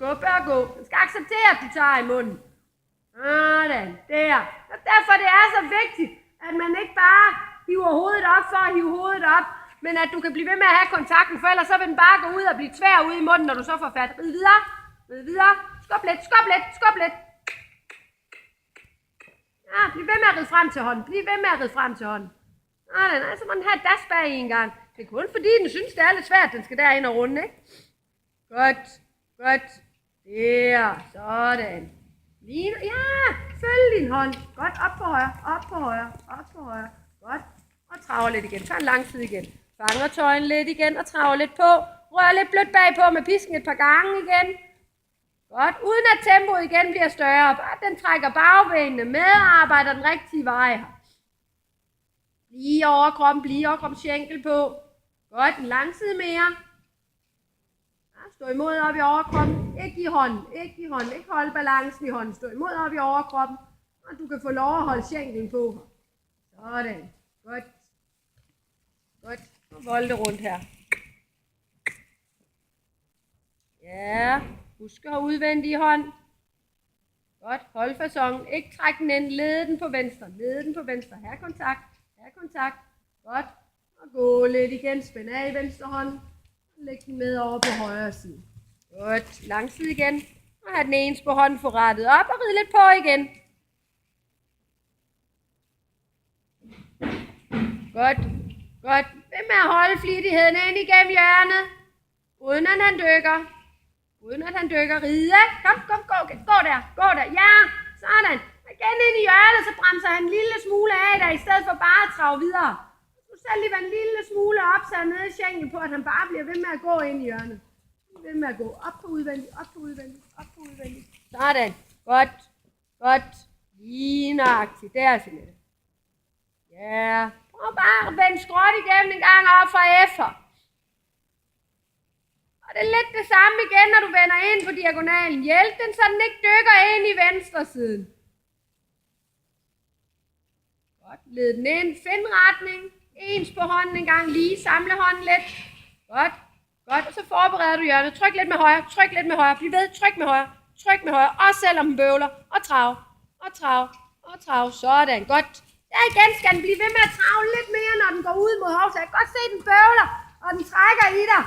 skubbe og gå. Den skal acceptere, at du tager i munden. Sådan, der. Og derfor det er så vigtigt, at man ikke bare hiver hovedet op for at hive hovedet op, men at du kan blive ved med at have kontakten, for ellers så vil den bare gå ud og blive tvær ude i munden, når du så får fat. Rid videre, rid videre. Skub lidt, skub lidt, skub lidt. Ja, bliv ved med at ride frem til hånden. Bliv ved med at ride frem til hånden. Sådan, så må den have et dash bag i en gang. Det er kun fordi, den synes, det er lidt svært, den skal derind og runde, ikke? Godt, godt. Der, sådan. Lige, ja, følg din hånd. Godt, op på højre, op på højre, op på højre. Godt, og traver lidt igen. Tag en lang side igen. Fanger tøjen lidt igen og traver lidt på. Rør lidt blødt bagpå med pisken et par gange igen. Godt, uden at tempoet igen bliver større. Bare den trækker bagbenene med og arbejder den rigtige vej her. Lige overkroppen, skænkel på. Godt, en lang side mere. Ja, stå imod op i overkroppen. Ikke i hånden, ikke i hånden. Ikke holde balancen i hånden. Stå imod op i overkroppen. Og du kan få lov at holde skænkelen på her. Sådan. Godt. Godt. Og volde rundt her. Ja. Husk at have udvendig hånd. Godt. Hold fasongen. Ikke træk den ind. Led den på venstre. Led den på venstre. Her kontakt. Her kontakt. Godt. Og gå lidt igen. Spænd af i venstre hånd. Læg den med over på højre side. Godt. Lang side igen. Og have den ens på hånden forrettet op. Og ride lidt på igen. Godt. Godt. Ved med at holde flittigheden ind igennem hjørnet. Uden at han dykker. Uden at han dykker. Ride. Kom, kom, gå der. Gå der. Ja. Sådan. Igen ind i hjørnet, så bremser han en lille smule af dig, i stedet for bare at trage videre. Du skal lige være en lille smule opsat nede i skænken på, at han bare bliver ved med at gå ind i hjørnet. Ved med at gå op på udvendig, op på udvendig, op på udvendig. Sådan. Godt. Godt. Lige nøjagtigt. Der, Jeanette. Ja. Prøv bare at vende skråt igennem en gang op fra F'er. Og det er lidt det samme igen, når du vender ind på diagonalen. Hjælp den, så den ikke dykker ind i venstre siden. Godt. Led den ind. Find retning. Ens på hånden en gang lige. Samle hånden lidt. Godt. Godt. Og så forbereder du hjørnet. Tryk lidt med højre. Tryk lidt med højre. Bliv ved. Tryk med højre. Tryk med højre. Også selvom den bøvler. Og trav. Og trav. Og trav. Sådan. Godt. Der igen skal den blive ved med at trave lidt mere, når den går ud mod hovsa. Jeg kan godt se, den bøvler. Og den trækker i dig.